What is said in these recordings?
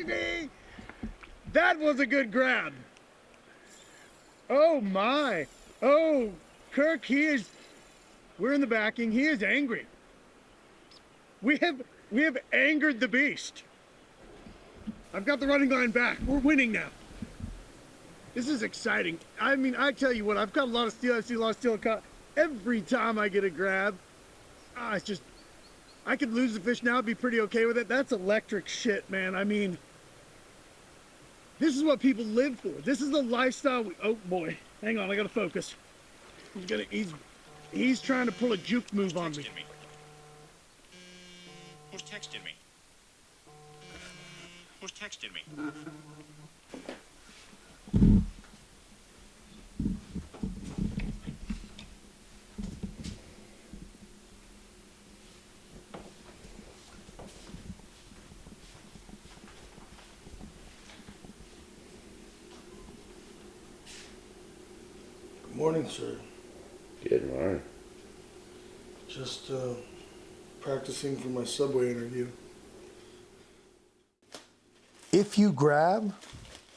baby! That was a good grab. Oh my. Oh, Kirk, we're in the backing. He is angry. We have angered the beast. I've got the running line back. We're winning now. This is exciting. I mean, I tell you what, I've got a lot of steel. I see a lot of steel caught. Every time I get a grab, it's just, I could lose the fish now, be pretty okay with it. That's electric shit, man. I mean, this is what people live for. This is the lifestyle oh boy, hang on, I gotta focus. He's trying to pull a juke move on me. Who's texting me? Who's texting me? Good morning, sir. Good morning. Just practicing for my subway interview. If you grab,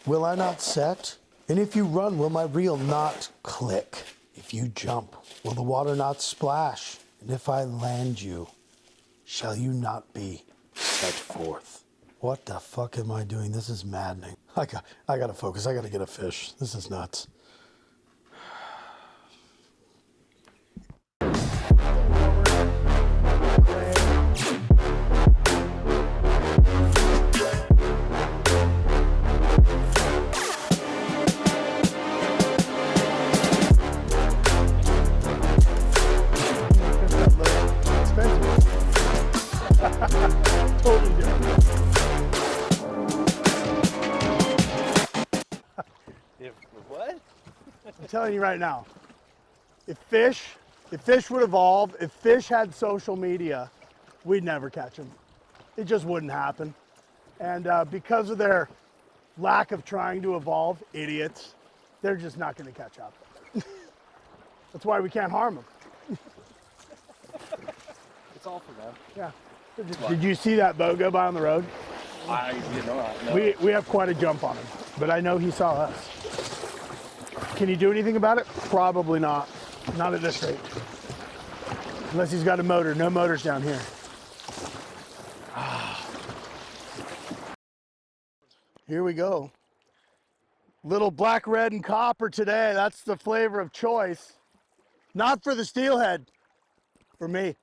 will I not set? And if you run, will my reel not click? If you jump, will the water not splash? And if I land you, shall you not be set forth? What the fuck am I doing? This is maddening. I gotta focus. I gotta get a fish. This is nuts. Totally different. What? I'm telling you right now, if fish would evolve, if fish had social media, we'd never catch them. It just wouldn't happen. And because of their lack of trying to evolve, idiots, they're just not going to catch up. That's why we can't harm them. It's all for them. Yeah. Did you see that boat go by on the road? I did not. No. We have quite a jump on him, but I know he saw us. Can he do anything about it? Probably not. Not at this rate. Unless he's got a motor. No motors down here. Here we go. Little black, red, and copper today. That's the flavor of choice. Not for the steelhead. For me.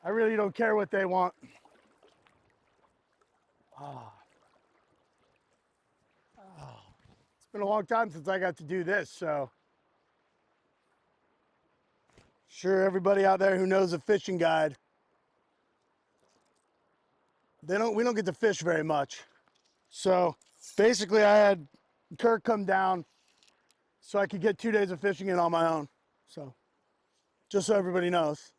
I really don't care what they want. It's been a long time since I got to do this, so. Sure, everybody out there who knows a fishing guide, we don't get to fish very much. So basically I had Kirk come down so I could get 2 days of fishing in on my own. So just so everybody knows.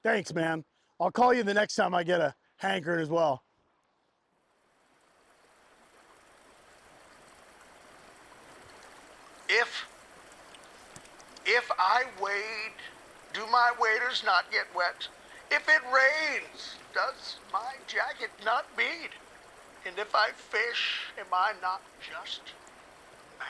Thanks, man. I'll call you the next time I get a hankering as well. If I wade, do my waders not get wet? If it rains, does my jacket not bead? And if I fish, am I not just mad?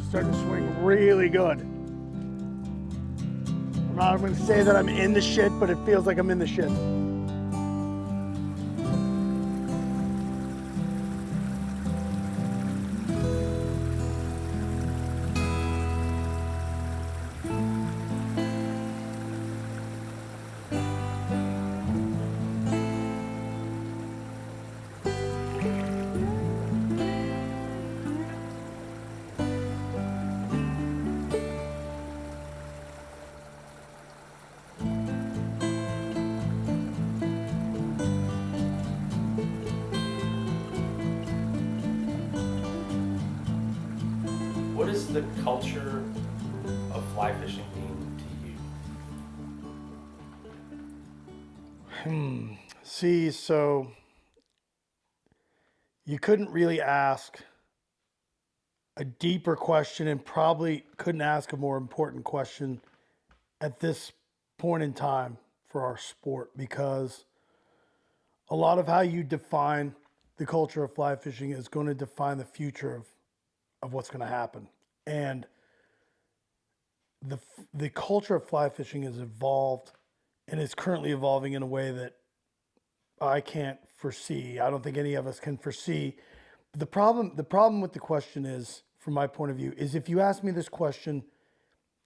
Starting to swing really good. I'm not going to say that I'm in the shit, but it feels like I'm in the shit. does the culture of fly fishing mean to you? See, so you couldn't really ask a deeper question and probably couldn't ask a more important question at this point in time for our sport, because a lot of how you define the culture of fly fishing is going to define the future of what's going to happen. And the culture of fly fishing has evolved and is currently evolving in a way that I can't foresee. I don't think any of us can foresee. The problem with the question is, from my point of view, is if you asked me this question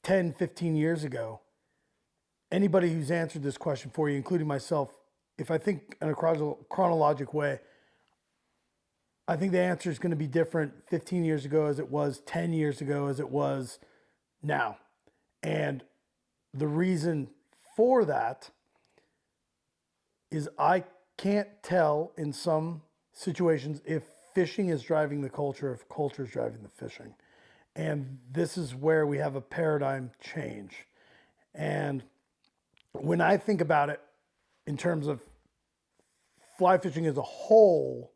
10, 15 years ago, anybody who's answered this question for you, including myself, if I think in a chronologic way, I think the answer is going to be different 15 years ago as it was 10 years ago as it was now. And the reason for that is I can't tell in some situations if fishing is driving the culture, if culture is driving the fishing. And this is where we have a paradigm change. And when I think about it in terms of fly fishing as a whole,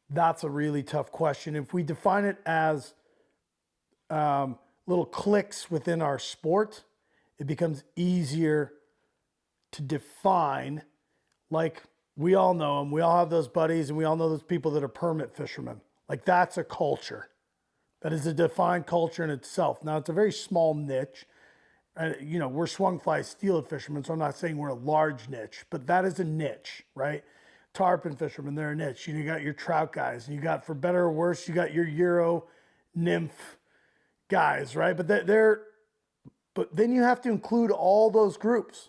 that's a really tough question. If we define it as little cliques within our sport, it becomes easier to define. Like, we all know them. We all have those buddies, and we all know those people that are permit fishermen. Like, that's a culture. That is a defined culture in itself. Now, it's a very small niche. You know, we're swung fly steelhead fishermen, so I'm not saying we're a large niche, but that is a niche, right? Tarpon fishermen, they're a niche. You got your trout guys, and you got, for better or worse, you got your Euro nymph guys, right? But but then you have to include all those groups.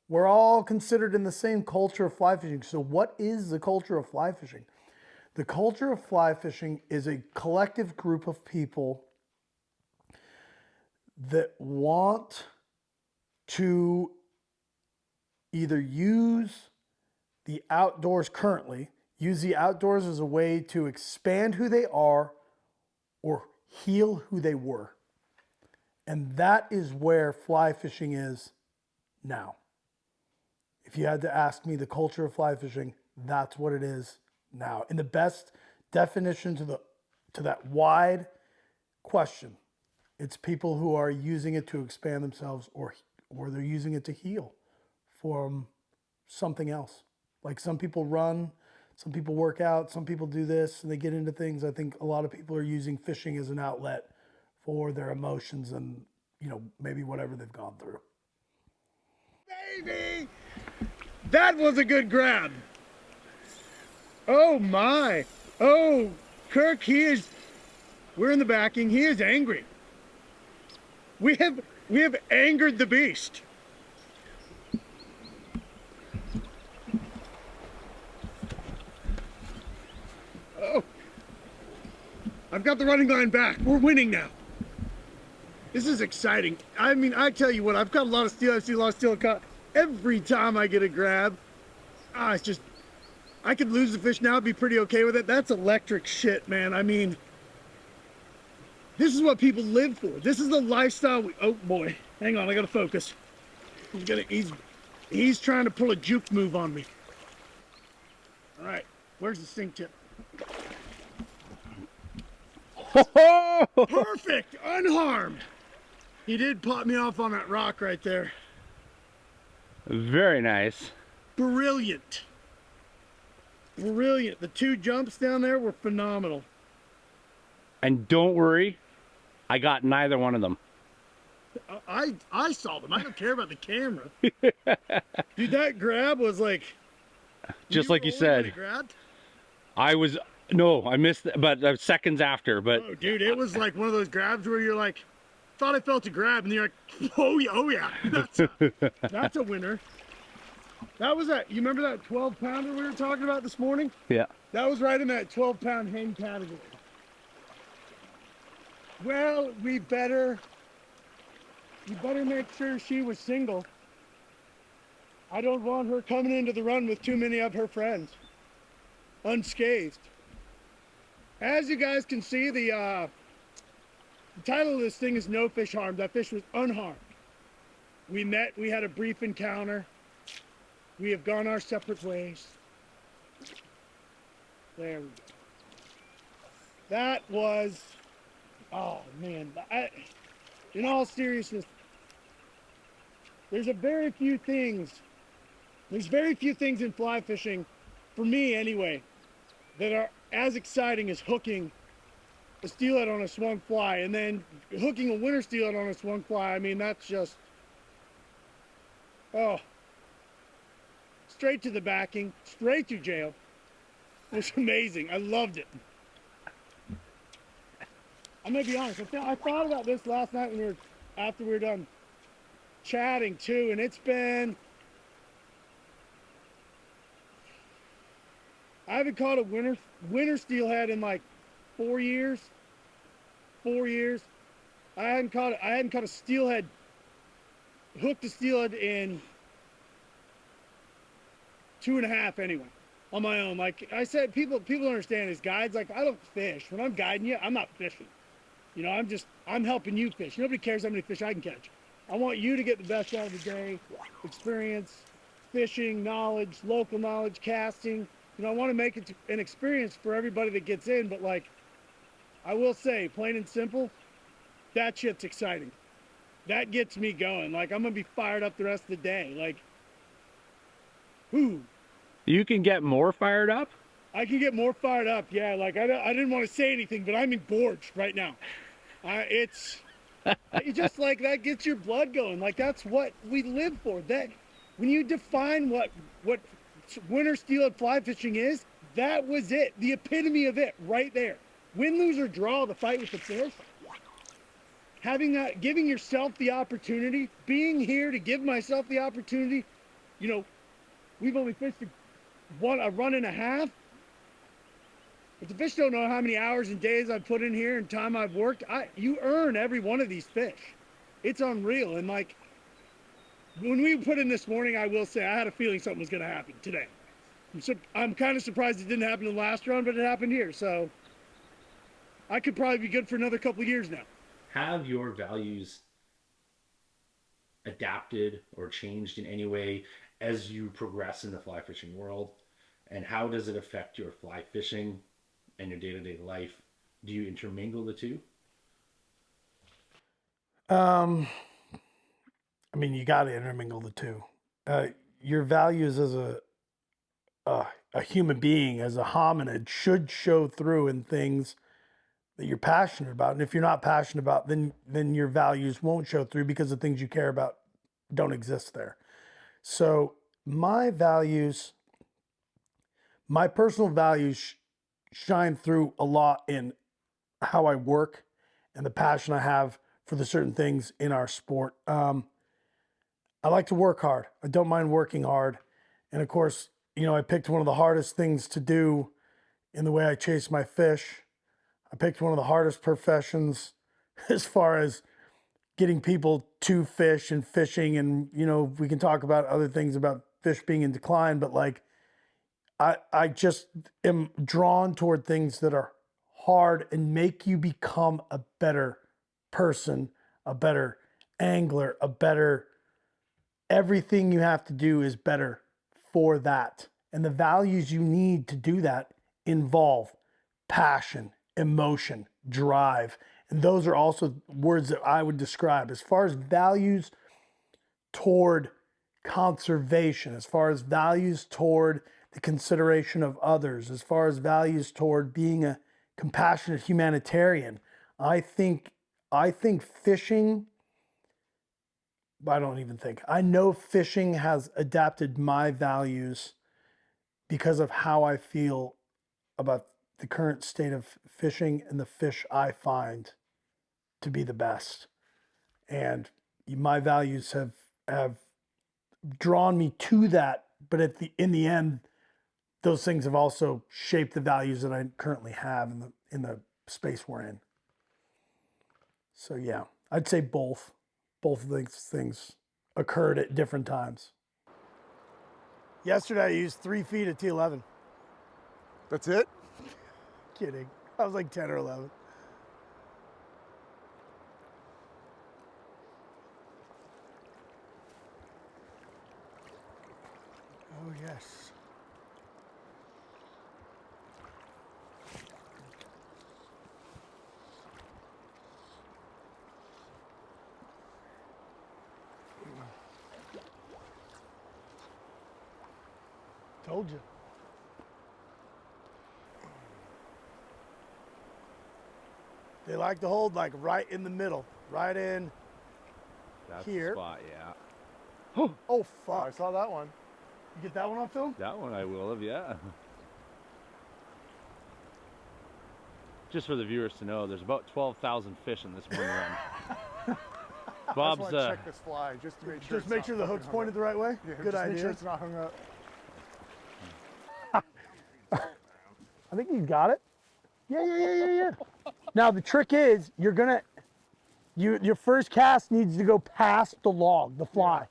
We're all considered in the same culture of fly fishing. So what is the culture of fly fishing? The culture of fly fishing is a collective group of people that want to either use the outdoors use the outdoors as a way to expand who they are or heal who they were. And that is where fly fishing is now. If you had to ask me the culture of fly fishing, that's what it is now. In the best definition to that wide question, it's people who are using it to expand themselves or they're using it to heal from something else. Like, some people run, some people work out, some people do this and they get into things. I think a lot of people are using fishing as an outlet for their emotions and, you know, maybe whatever they've gone through. Baby! That was a good grab. Oh my. Oh, Kirk, we're in the backing. He is angry. We have angered the beast. Oh, I've got the running line back. We're winning now. This is exciting. I mean, I tell you what, I've caught a lot of steel. I've seen a lot of steel caught. Every time I get a grab, it's just, I could lose the fish now, be pretty okay with it. That's electric shit, man. I mean, this is what people live for. This is the lifestyle oh boy, hang on, I gotta focus. He's trying to pull a juke move on me. All right, where's the sink tip? Perfect, unharmed. He did pop me off on that rock right there. Very nice. Brilliant. Brilliant. The two jumps down there were phenomenal. And don't worry, I got neither one of them. I saw them. I don't care about the camera. Dude, that grab was like... Just like you said. I missed it, but seconds after, but... Oh, dude, it was like one of those grabs where you're like, thought I felt a grab, and you're like, oh yeah, that's a winner. That was that, you remember that 12-pounder we were talking about this morning? Yeah. That was right in that 12-pound hen category. Well, you better make sure she was single. I don't want her coming into the run with too many of her friends, unscathed. As you guys can see, the The title of this thing is No Fish Harmed. That fish was unharmed. We met, we had a brief encounter. We have gone our separate ways. There we go. That was, oh man, in all seriousness, there's very few things in fly fishing, for me anyway, that are as exciting as hooking a steelhead on a swung fly, and then hooking a winter steelhead on a swung fly. I mean, that's just, oh, straight to the backing, straight to jail. It was amazing. I loved it. I'm gonna be honest. I thought about this last night after we were done chatting too, and it's been, I haven't caught a winter steelhead in like 4 years. 4 years. I hadn't caught a steelhead, hooked a steelhead in 2.5 anyway, on my own. Like I said, people don't understand as guides, like I don't fish. When I'm guiding you, I'm not fishing. You know, I'm helping you fish. Nobody cares how many fish I can catch. I want you to get the best out of the day, experience, fishing, knowledge, local knowledge, casting. You know, I want to make it an experience for everybody that gets in, but like, I will say, plain and simple, that shit's exciting. That gets me going. Like, I'm gonna be fired up the rest of the day. Like, whoo. You can get more fired up? I can get more fired up, yeah. Like, I didn't want to say anything, but I'm engorged right now. It's just like, that gets your blood going. Like, that's what we live for. That, when you define what winter steelhead fly fishing is, that was it. The epitome of it, right there. Win, lose, or draw the fight with the fish. Having that, giving yourself the opportunity, being here to give myself the opportunity. You know, we've only fished a run and a half. But the fish don't know how many hours and days I've put in here and time I've worked. You earn every one of these fish. It's unreal. And like, when we put in this morning, I will say I had a feeling something was going to happen today. I'm kind of surprised it didn't happen in the last run, but it happened here. So I could probably be good for another couple of years now. Have your values adapted or changed in any way as you progress in the fly fishing world? And how does it affect your fly fishing and your day-to-day life? Do you intermingle the two? I mean, you got to intermingle the two. Your values as a human being, as a hominid, should show through in things that you're passionate about. And if you're not passionate about, then your values won't show through because the things you care about don't exist there. So my values, my personal values shine through a lot in how I work and the passion I have for the certain things in our sport. I like to work hard. I don't mind working hard. And of course, you know, I picked one of the hardest things to do in the way I chase my fish. I picked one of the hardest professions as far as getting people to fish and fishing. And, you know, we can talk about other things about fish being in decline, but like, I just am drawn toward things that are hard and make you become a better person, a better angler, a better, everything you have to do is better for that. And the values you need to do that involve passion, emotion, drive. And those are also words that I would describe as far as values toward conservation, as far as values toward the consideration of others, as far as values toward being a compassionate humanitarian. I think fishing, I don't even think, I know fishing has adapted my values because of how I feel about the current state of fishing and the fish I find to be the best. And my values have drawn me to that, but in the end, those things have also shaped the values that I currently have in the space we're in. So yeah, I'd say both of these things occurred at different times. Yesterday I used 3 feet at T11. That's it? Kidding. I was like 10 or 11. Yes. Told you. They like to hold like right in the middle, right in That's here. the spot, yeah. Oh fuck! I saw that one. You get that one on film? That one I will have, yeah. Just for the viewers to know, there's about 12,000 fish in this one run. Bob's I just want to check this fly just to make sure. Just make sure the hook's pointed the right way. Yeah, Good just idea. Make sure it's not hung up. I think you got it. Yeah. Now the trick is your first cast needs to go past the log, the fly.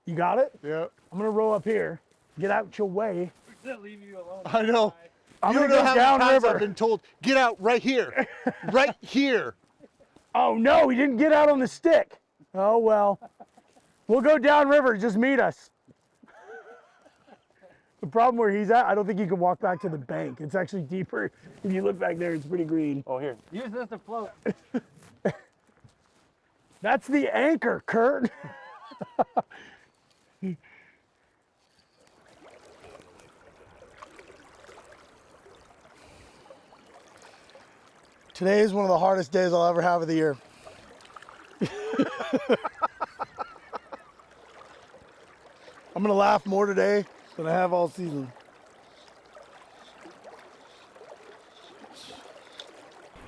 You got it? Yep. I'm gonna row up here. Get out your way. Leave you alone. I know. I'm You gonna don't know go how many down times river. I've been told, get out right here. Right here. Oh no, he didn't get out on the stick. Oh well. We'll go down river, just meet us. The problem where he's at, I don't think you can walk back to the bank. It's actually deeper. If you look back there, it's pretty green. Oh, here. Use this to float. That's the anchor, Kurt. Today is one of the hardest days I'll ever have of the year. I'm gonna laugh more today than I have all season.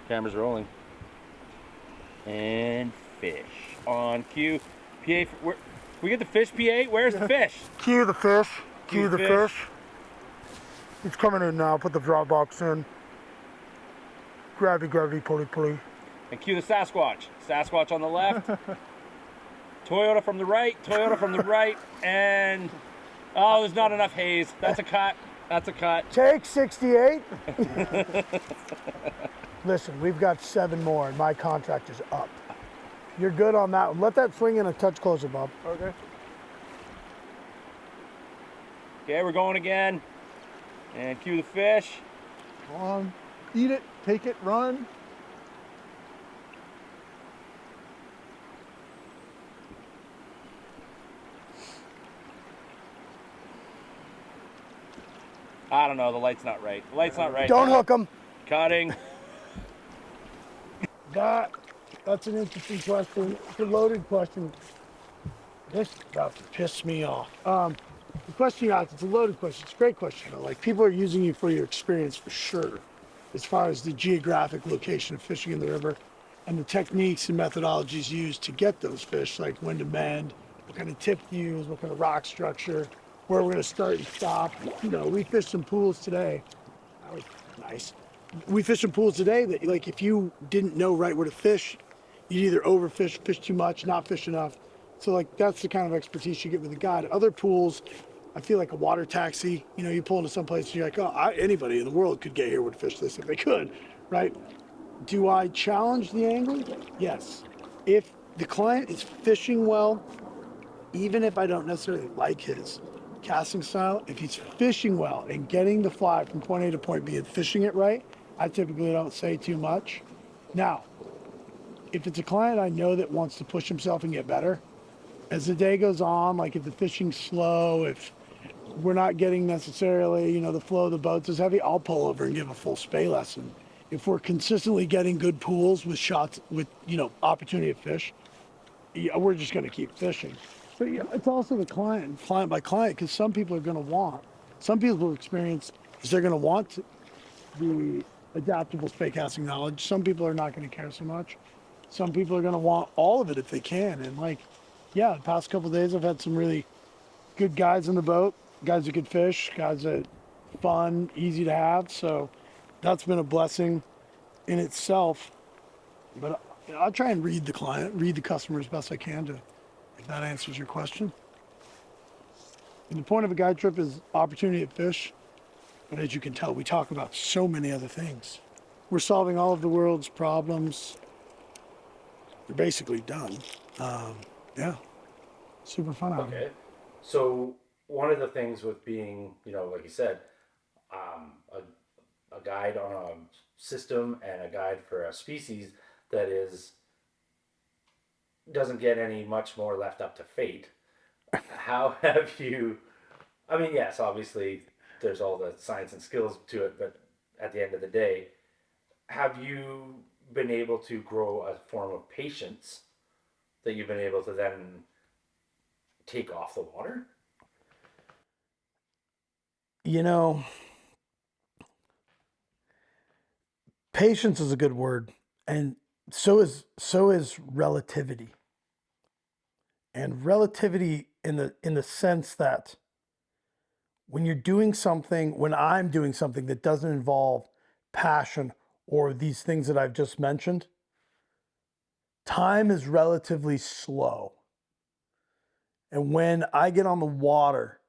Camera's rolling. And fish on cue. PA, where, we get the fish, PA? Where's the fish? Cue the fish. Cue the fish. It's coming in now. Put the drop box in. Gravity, pulley. And cue the Sasquatch. Sasquatch on the left. Toyota from the right, and oh, there's not enough haze. That's a cut. Take 68. Listen, we've got 7 more, and my contract is up. You're good on that one. Let that swing in a touch closer, Bob. Okay. Okay, we're going again. And cue the fish. Go on. Eat it. Take it. Run. I don't know, the light's not right. Don't hook them. Cutting. That's an interesting question. It's a loaded question. This is about to piss me off. The question you asked, it's a loaded question. It's a great question. Like, people are using you for your experience for sure, as far as the geographic location of fishing in the river and the techniques and methodologies used to get those fish, like when to mend, what kind of tip to use, what kind of rock structure, where we're going to start and stop. You know, we fished some pools today. That was nice. We fished some pools today that, like, if you didn't know right where to fish, you'd either overfish, fish too much, not fish enough. So, like, that's the kind of expertise you get with a guide. Other pools, I feel like a water taxi. You know, you pull into some place and you're like, oh, anybody in the world could get here would fish this if they could, right? Do I challenge the angler? Yes. If the client is fishing well, even if I don't necessarily like his casting style, if he's fishing well and getting the fly from point A to point B and fishing it right, I typically don't say too much. Now, if it's a client I know that wants to push himself and get better, as the day goes on, like if the fishing's slow, if we're not getting necessarily, you know, the flow of the boats is heavy, I'll pull over and give a full spey lesson. If we're consistently getting good pools with shots, with, you know, opportunity to fish, yeah, we're just going to keep fishing. But yeah, it's also the client by client, because some people are going to want, some people's experience is they're going to want the adaptable spey casting knowledge. Some people are not going to care so much. Some people are going to want all of it if they can. And like, yeah, the past couple of days I've had some really good guys in the boat, guys that could fish, guys that fun, easy to have. So that's been a blessing in itself. But I'll try and read the client, read the customer as best I can to, if that answers your question. And the point of a guide trip is opportunity to fish. But as you can tell, we talk about so many other things. We're solving all of the world's problems. They're basically done. Yeah, super fun out here. Okay. So one of the things with being, like you said, a guide on a system and a guide for a species that is doesn't get any much more left up to fate. How have you? I mean, yes, obviously there's all the science and skills to it, but at the end of the day, have you been able to grow a form of patience that you've been able to then take off the water? You know, patience is a good word, and so is relativity. And relativity in the sense that when you're doing something, when I'm doing something that doesn't involve passion or these things that I've just mentioned, time is relatively slow. And when I get on the water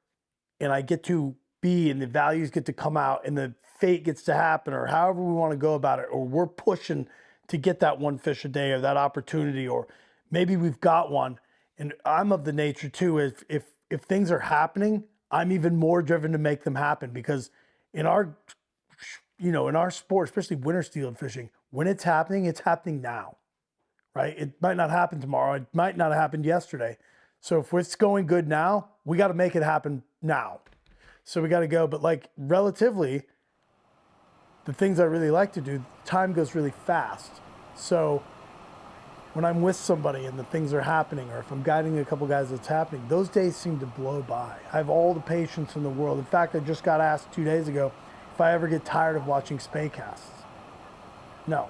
and I get to be and the values get to come out and the fate gets to happen or however we want to go about it, or we're pushing to get that one fish a day or that opportunity, or maybe we've got one. And I'm of the nature too, if things are happening, I'm even more driven to make them happen because in our in our sport, especially winter steelhead fishing, when it's happening now, right? It might not happen tomorrow. It might not have happened yesterday. So if it's going good now, we got to make it happen now. So we got to go. But like relatively, the things I really like to do, time goes really fast. So when I'm with somebody and the things are happening, or if I'm guiding a couple guys that's happening, those days seem to blow by. I have all the patience in the world. In fact, I just got asked 2 days ago if I ever get tired of watching spay casts. No.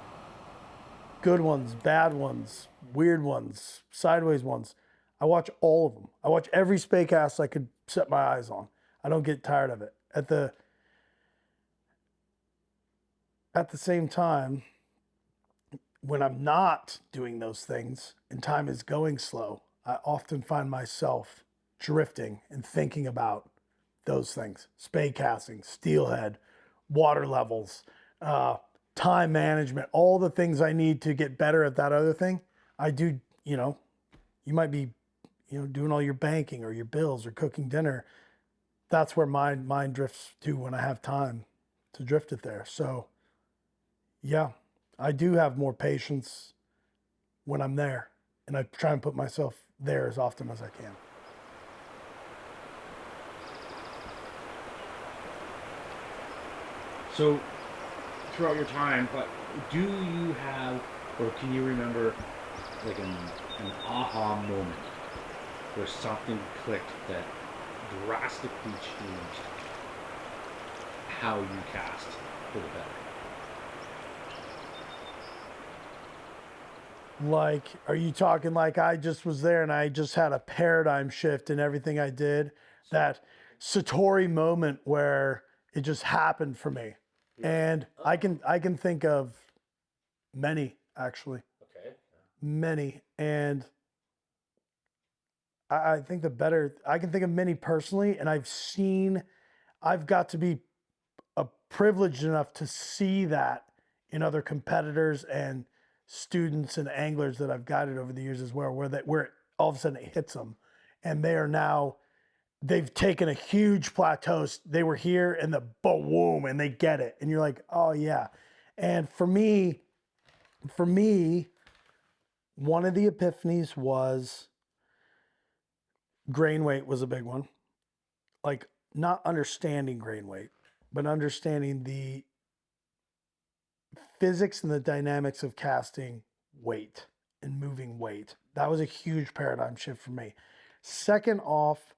Good ones, bad ones, weird ones, sideways ones. I watch all of them. I watch every spay cast I could set my eyes on. I don't get tired of it. At the same time, when I'm not doing those things and time is going slow, I often find myself drifting and thinking about those things: spay casting, steelhead, water levels, time management, all the things I need to get better at that other thing. I do, you might be, doing all your banking or your bills or cooking dinner. That's where my mind drifts to when I have time to drift it there. So, yeah, I do have more patience when I'm there, and I try and put myself there as often as I can. So, throughout your time, but do you have, or can you remember, like an aha moment where something clicked that drastically changed how you cast for the better? Like, are you talking like I just was there and I just had a paradigm shift in everything I did? That Satori moment where it just happened for me. And I can think of many actually, Okay. many. And I think I can think of many personally, and I've got to be privileged enough to see that in other competitors and students and anglers that I've guided over the years as well, where all of a sudden it hits them, and they've taken a huge plateau. They were here and the boom, and they get it, and you're like, oh yeah. And for me, one of the epiphanies was grain weight was a big one. Like not understanding grain weight, but understanding the physics and the dynamics of casting weight and moving weight. That was a huge paradigm shift for me. Second off,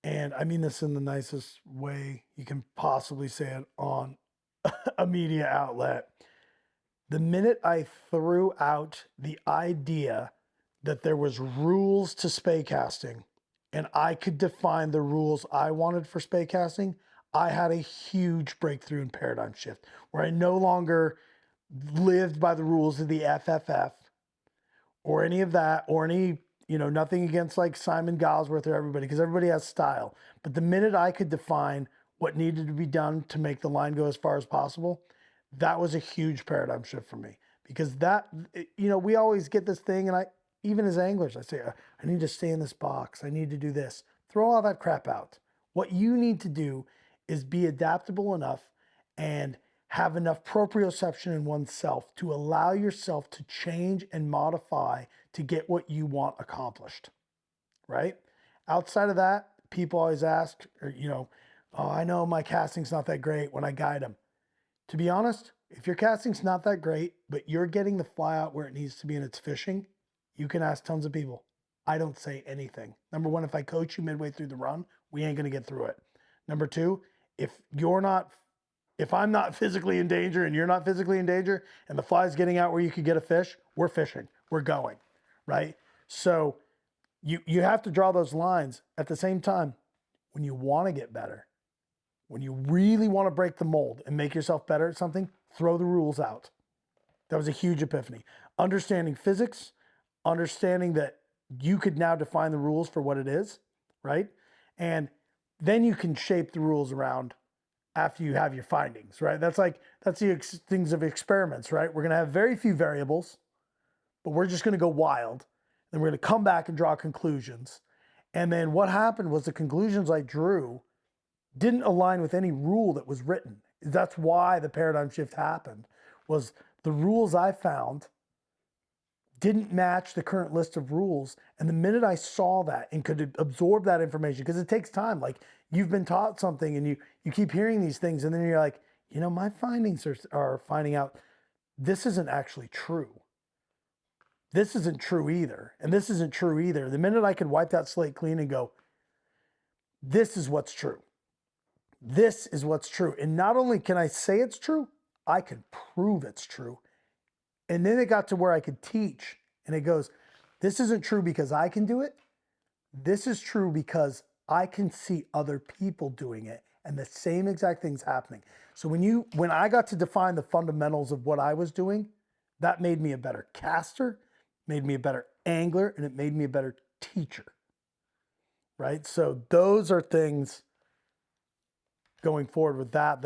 and I mean this in the nicest way you can possibly say it on a media outlet, the minute I threw out the idea that there was rules to spay casting and I could define the rules I wanted for spay casting, I had a huge breakthrough and paradigm shift where I no longer lived by the rules of the FFF or any of that, or any, nothing against like Simon Gosworth or everybody, because everybody has style. But the minute I could define what needed to be done to make the line go as far as possible, that was a huge paradigm shift for me. Because we always get this thing, and even as anglers, I say, I need to stay in this box. I need to do this. throw all that crap out. What you need to do is be adaptable enough and have enough proprioception in oneself to allow yourself to change and modify to get what you want accomplished, right? Outside of that, people always ask, or, oh, I know my casting's not that great when I guide them. To be honest, if your casting's not that great, but you're getting the fly out where it needs to be and it's fishing, you can ask tons of people. I don't say anything. Number one, if I coach you midway through the run, we ain't going to get through it. Number two, if I'm not physically in danger and you're not physically in danger and the fly's getting out where you could get a fish, we're fishing, we're going, right? So you have to draw those lines. At the same time, when you want to get better, when you really want to break the mold and make yourself better at something, throw the rules out. That was a huge epiphany. Understanding physics, understanding that you could now define the rules for what it is, right? And then you can shape the rules around after you have your findings, right? That's the things of experiments, right? We're going to have very few variables, but we're just going to go wild. Then we're going to come back and draw conclusions. And then what happened was the conclusions I drew didn't align with any rule that was written. That's why the paradigm shift happened, was the rules I found didn't match the current list of rules. And the minute I saw that and could absorb that information, because it takes time, like you've been taught something and you keep hearing these things and then you're like, my findings are finding out this isn't actually true. This isn't true either. And this isn't true either. The minute I could wipe that slate clean and go, this is what's true. This is what's true. And not only can I say it's true, I can prove it's true. And then it got to where I could teach. And it goes, this isn't true because I can do it. This is true because I can see other people doing it and the same exact things happening. So when I got to define the fundamentals of what I was doing, that made me a better caster, made me a better angler, and it made me a better teacher, right? So those are things going forward with that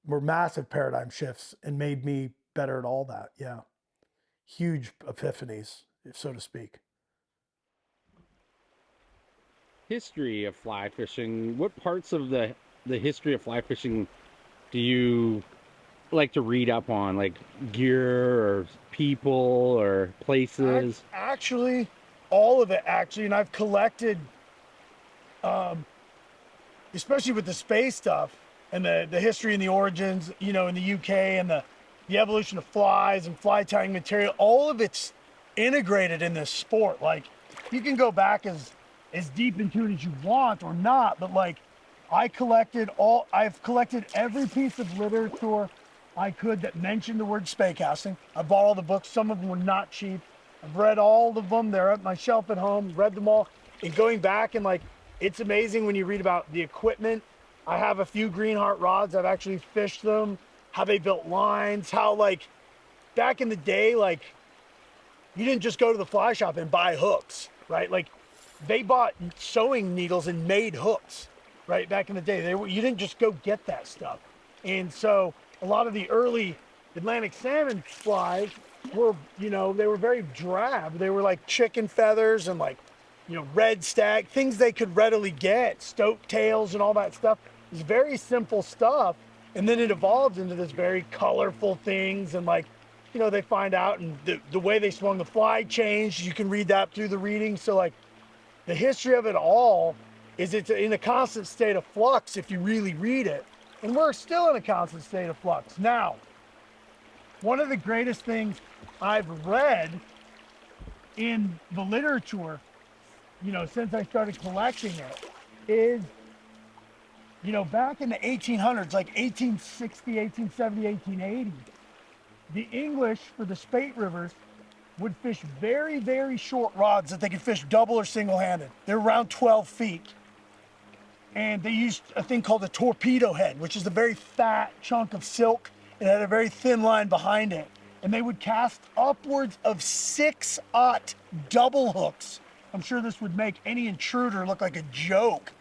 were massive paradigm shifts and made me better at all that. Yeah. Huge epiphanies, so to speak. History of fly fishing. What parts of the history of fly fishing do you like to read up on, like gear or people or places? Actually, all of it, actually. And I've collected, especially with the space stuff and the history and the origins, in the UK and the evolution of flies and fly tying material, all of it's integrated in this sport. Like, you can go back as deep into it as you want or not, but like, I've collected every piece of literature I could that mentioned the word spey casting. I bought all the books. Some of them were not cheap. I've read all of them. They're at my shelf at home, read them all. And going back and like, it's amazing when you read about the equipment. I have a few Green Heart rods. I've actually fished them, how they built lines, how like back in the day, like you didn't just go to the fly shop and buy hooks, right? Like they bought sewing needles and made hooks, right? Back in the day, you didn't just go get that stuff. And so a lot of the early Atlantic salmon flies were, they were very drab. They were like chicken feathers and like, red stag, things they could readily get, stoat tails and all that stuff. It's very simple stuff. And then it evolved into this very colorful things and like, they find out and the way they swung the fly changed. You can read that through the reading. So like the history of it all is it's in a constant state of flux if you really read it. And we're still in a constant state of flux. Now, one of the greatest things I've read in the literature, since I started collecting it is, back in the 1800s, like 1860, 1870, 1880, the English for the spate rivers would fish very, very short rods that they could fish double or single-handed. They're around 12 feet. And they used a thing called a torpedo head, which is a very fat chunk of silk. It had a very thin line behind it. And they would cast upwards of 6/0 double hooks. I'm sure this would make any intruder look like a joke.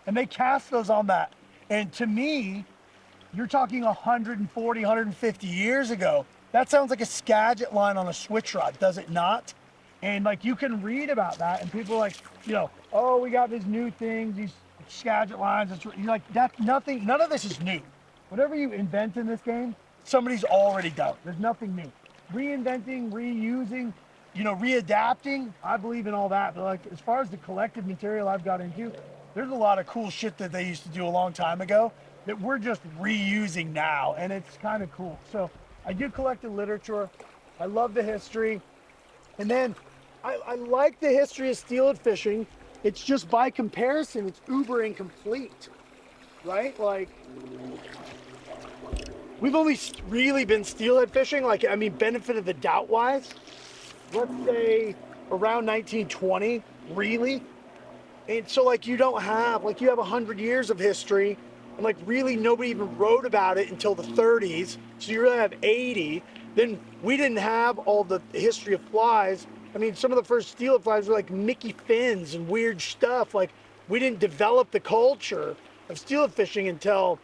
And they cast those on that. And to me, you're talking 140, 150 years ago. That sounds like a Skagit line on a switch rod, does it not? And like you can read about that, and people are like, you know, oh, we got these new things, these Skagit lines. You're like, that's nothing. None of this is new. Whatever you invent in this game, somebody's already done. There's nothing new. Reinventing, reusing, you know, readapting. I believe in all that. But like, as far as the collective material I've got into, there's a lot of cool shit that they used to do a long time ago that we're just reusing now, and it's kind of cool. So I do collect the literature. I love the history. And then I like the history of steelhead fishing. It's just by comparison, it's uber incomplete, right? Like, we've only really been steelhead fishing, like, I mean, benefit of the doubt wise, let's say around 1920, really. And so, like, you don't have, like, you have 100 years of history, and, like, really nobody even wrote about it until the 30s. So you really have 80. Then we didn't have all the history of flies. I mean, some of the first steelhead flies were like Mickey fins and weird stuff. Like, we didn't develop the culture of steelhead fishing until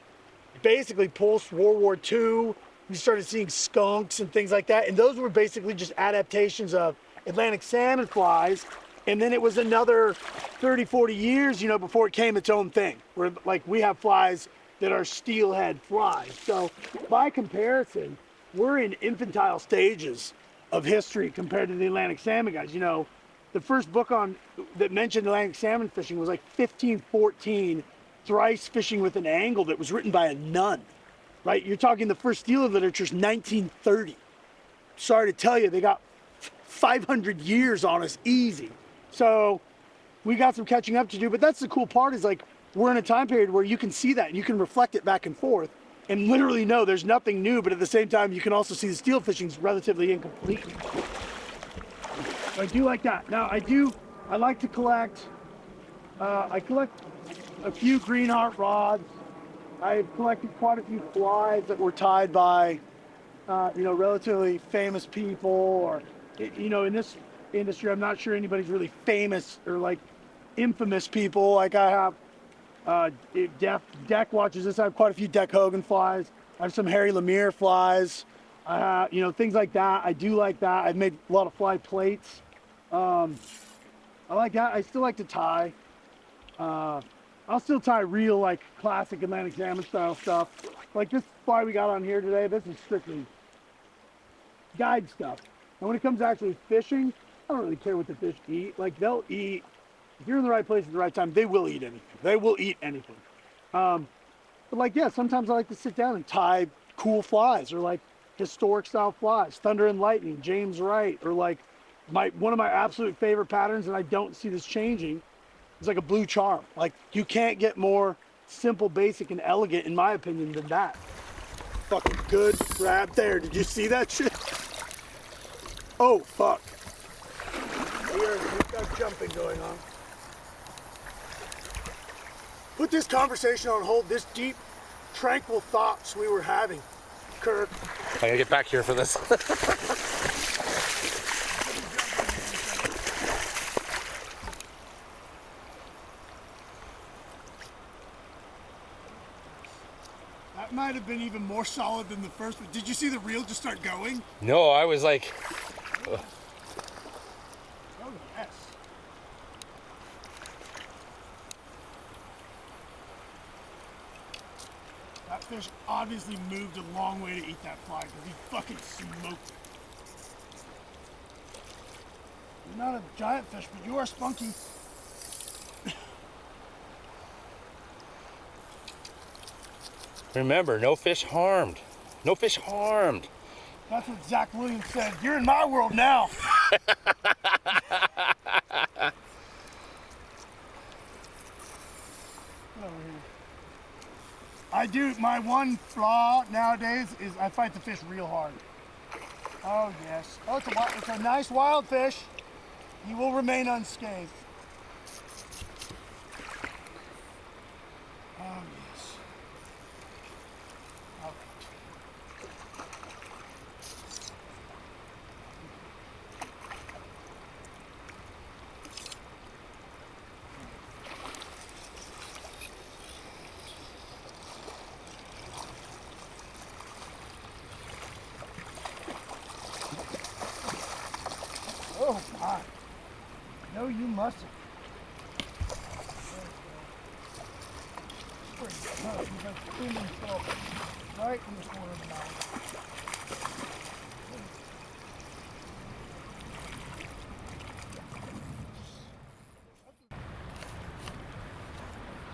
basically post World War II. We started seeing skunks and things like that. And those were basically just adaptations of Atlantic salmon flies. And then it was another 30, 40 years, you know, before it came its own thing. Where, like, we have flies that are steelhead flies. So by comparison, we're in infantile stages of history compared to the Atlantic salmon guys. You know, the first book on that mentioned Atlantic salmon fishing was like 1514, Thrice Fishing with an Angle, that was written by a nun, right? You're talking the first steelhead literature is 1930. Sorry to tell you, they got 500 years on us easy. So we got some catching up to do, but that's the cool part, is like, we're in a time period where you can see that and you can reflect it back and forth and literally know there's nothing new, but at the same time, you can also see the steel fishing's relatively incomplete. So I do like that. Now I like to collect, I collect a few green heart rods. I've collected quite a few flies that were tied by, you know, relatively famous people, or, you know, in this industry, I'm not sure anybody's really famous or like infamous people. Like, I have, Deck watches this. I have quite a few Deck Hogan flies. I have some Harry Lemire flies. You know, things like that. I do like that. I've made a lot of fly plates. I like that. I still like to tie. I'll still tie real, like, classic Atlantic salmon style stuff. Like this fly we got on here today, this is strictly guide stuff. And when it comes to actually fishing, I don't really care what the fish eat. Like, they'll eat, if you're in the right place at the right time, they will eat anything. They will eat anything. But like, yeah, sometimes I like to sit down and tie cool flies, or like historic style flies, Thunder and Lightning, James Wright, or like one of my absolute favorite patterns, and I don't see this changing, is like a blue charm. Like, you can't get more simple, basic, and elegant, in my opinion, than that. Fucking good grab there. Did you see that shit? Oh, fuck. We've got jumping going on. Put this conversation on hold, this deep, tranquil thoughts we were having, Kirk. I gotta get back here for this. That might have been even more solid than the first one. Did you see the reel just start going? No, I was like, Oh, yes. That fish obviously moved a long way to eat that fly, because he fucking smoked it. You're not a giant fish, but you are spunky. remember, no fish harmed. No fish harmed. That's what Zach Williams said. You're in my world now. I do, my one flaw nowadays is I fight the fish real hard. Oh yes. Oh, it's a nice wild fish. He will remain unscathed. Oh yes. All right. Oh my. No, you mustn't. Right in the corner of the mouth.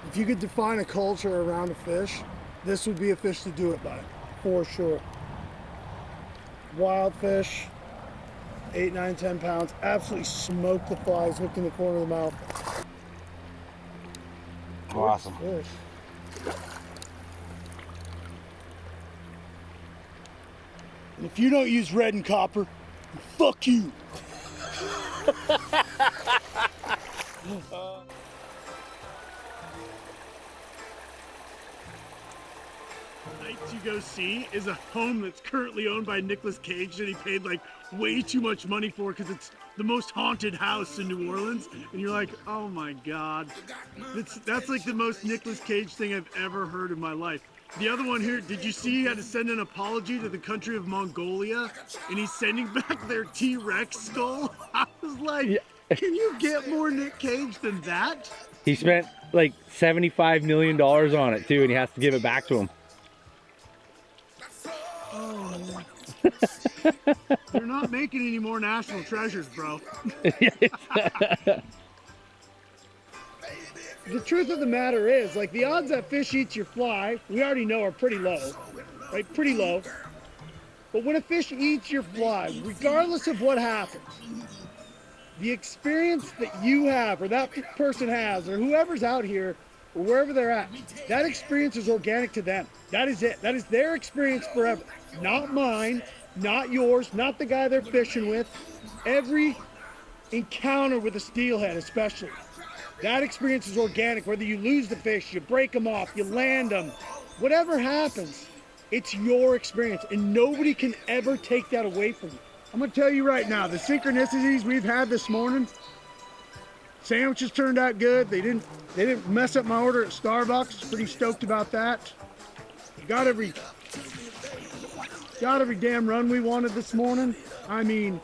If you could define a culture around a fish, this would be a fish to do it by, for sure. Wild fish, 8, 9, 10 pounds, absolutely smoke the flies hooked in the corner of the mouth. Awesome. Fish. And if you don't use red and copper, fuck you. Nights You Go See is a home that's currently owned by Nicolas Cage that he paid like way too much money for because it's the most haunted house in New Orleans. And you're like, oh my God. That's like the most Nicolas Cage thing I've ever heard in my life. The other one here, did you see he had to send an apology to the country of Mongolia and he's sending back their T-Rex skull? I was like, can you get more Nick Cage than that? He spent like $75 million on it too, and he has to give it back to him. Oh, they're not making any more national treasures, bro. The truth of the matter is, like, the odds that fish eats your fly, we already know are pretty low, right? Pretty low. But when a fish eats your fly, regardless of what happens, the experience that you have, or that person has, or whoever's out here, or wherever they're at, that experience is organic to them. That is it. That is their experience forever. Not mine, not yours, not the guy they're fishing with. Every encounter with a steelhead, especially, that experience is organic. Whether you lose the fish, you break them off, you land them, whatever happens, it's your experience, and nobody can ever take that away from you. I'm gonna tell you right now, the synchronicities we've had this morning, sandwiches turned out good. They didn't mess up my order at Starbucks. Pretty stoked about that. Got every damn run we wanted this morning. I mean,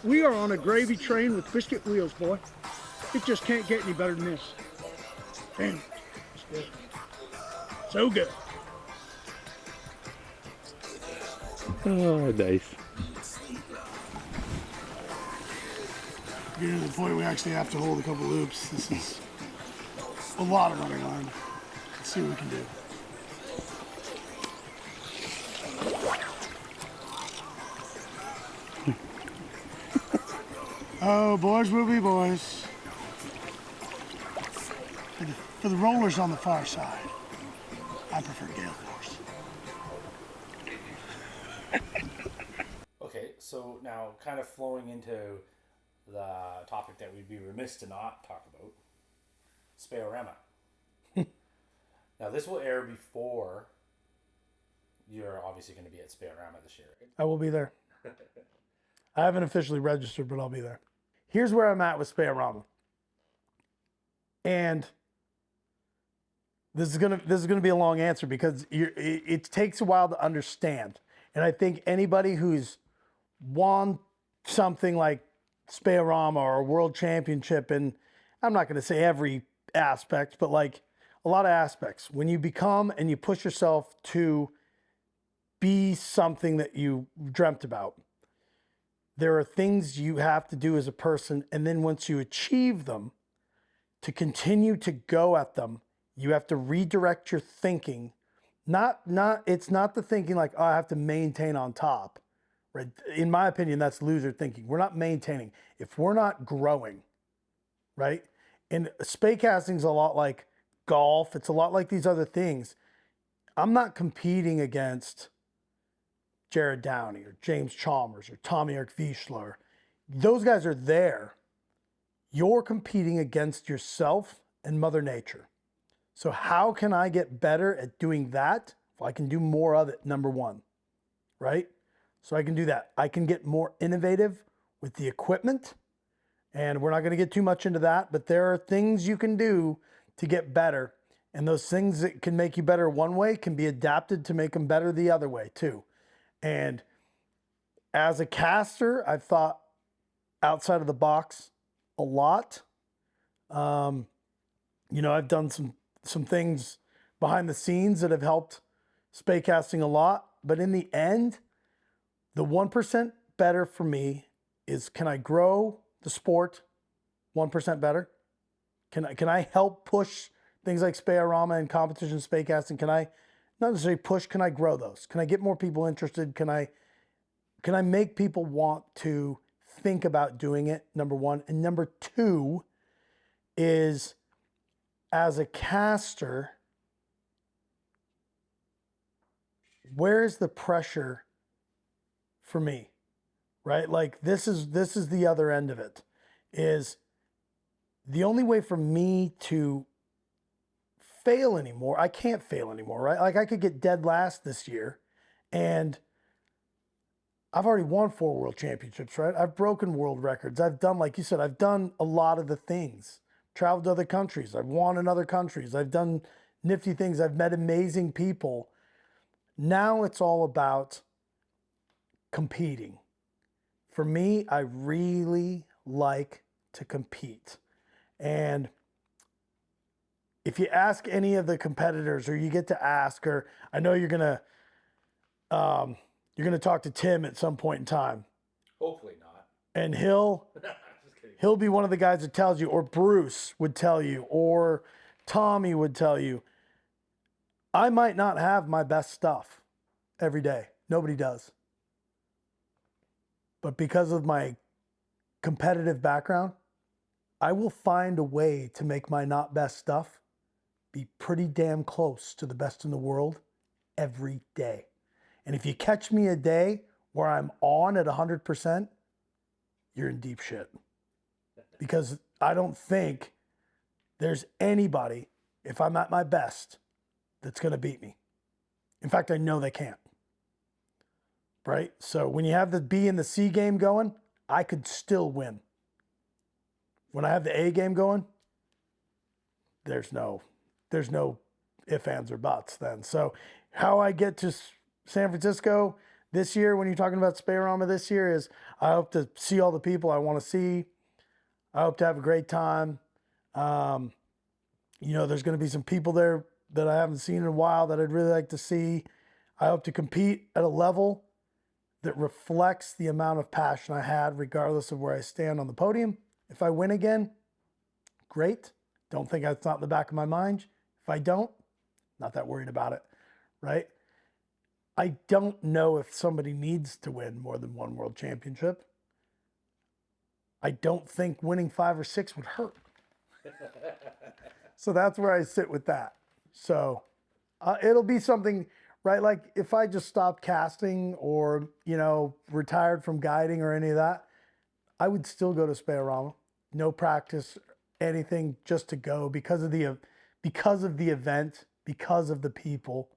we are on a gravy train with biscuit wheels, boy. It just can't get any better than this. Damn, it's good. So good. Oh, nice. Getting to the point we actually have to hold a couple loops. This is a lot of running line. Let's see what we can do. Oh, boys will be boys. For the rollers on the far side, I prefer gale force. Okay, so now kind of flowing into the topic that we'd be remiss to not talk about, Spey-O-Rama. Now this will air before you're obviously going to be at Spey-O-Rama this year. I will be there. I haven't officially registered, but I'll be there. Here's where I'm at with Spey-O-Rama. And this is gonna be a long answer because it takes a while to understand. And I think anybody who's won something like Spey-O-Rama or a world championship, and I'm not going to say every aspect, but like a lot of aspects, when you become and you push yourself to be something that you dreamt about, there are things you have to do as a person. And then once you achieve them, to continue to go at them, you have to redirect your thinking. It's not the thinking like, oh, I have to maintain on top, right? In my opinion, that's loser thinking. We're not maintaining. If we're not growing, right? And spey casting is a lot like golf. It's a lot like these other things. I'm not competing against Jared Downey or James Chalmers or Tommy Eric Vizsla. Those guys are there. You're competing against yourself and Mother Nature. So how can I get better at doing that? Well, I can do more of it, number one, right? So I can do that. I can get more innovative with the equipment, and we're not going to get too much into that, but there are things you can do to get better, and those things that can make you better one way can be adapted to make them better the other way too. And as a caster, I've thought outside of the box a a lot. You know, I've done some things behind the scenes that have helped spay casting a lot. But in the end, the 1% better for me is, can I grow the sport 1% better? Can I help push things like Spey-O-Rama and competition spay casting? Can I not necessarily push? Can I grow those? Can I get more people interested? Can I make people want to think about doing it? Number one. And number two is, as a caster, where is the pressure for me? Right? Like this is the other end of it. Is the only way for me to fail anymore. I can't fail anymore, right? Like I could get dead last this year, and I've already won 4 world championships, right? I've broken world records. I've done, like you said, I've done a lot of the things. Traveled to other countries. I've won in other countries. I've done nifty things. I've met amazing people. Now it's all about competing. For me, I really like to compete. And if you ask any of the competitors, or you get to ask, or I know you're gonna talk to Tim at some point in time, Hopefully not. and he'll be one of the guys that tells you, or Bruce would tell you, or Tommy would tell you, I might not have my best stuff every day. Nobody does. But because of my competitive background, I will find a way to make my not best stuff be pretty damn close to the best in the world every day. And if you catch me a day where I'm on at 100%, you're in deep shit. Because I don't think there's anybody, if I'm at my best, that's going to beat me. In fact, I know they can't. Right? So when you have the B and the C game going, I could still win. When I have the A game going, there's no ifs, ands, or buts then. So how I get to San Francisco this year, when you're talking about Spey-O-Rama this year, is I hope to see all the people I want to see. I hope to have a great time. You know, there's going to be some people there that I haven't seen in a while that I'd really like to see. I hope to compete at a level that reflects the amount of passion I had, regardless of where I stand on the podium. If I win again, great. Don't think that's not in the back of my mind. If I don't, not that worried about it, right? I don't know if somebody needs to win more than 1 world championship. I don't think winning 5 or 6 would hurt. So that's where I sit with that. So it'll be something, right? Like if I just stopped casting, or, you know, retired from guiding or any of that, I would still go to Spey-O-Rama. No practice, anything, just to go because of the event, because of the people,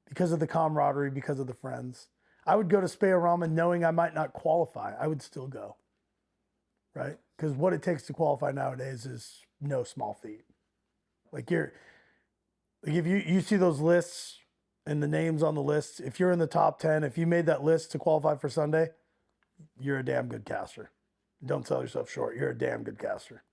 because of the camaraderie, because of the friends. I would go to Spey-O-Rama knowing I might not qualify. I would still go, right? Because what it takes to qualify nowadays is no small feat. Like if you see those lists and the names on the lists, if you're in the top 10, if you made that list to qualify for Sunday, you're a damn good caster. Don't sell yourself short. You're a damn good caster.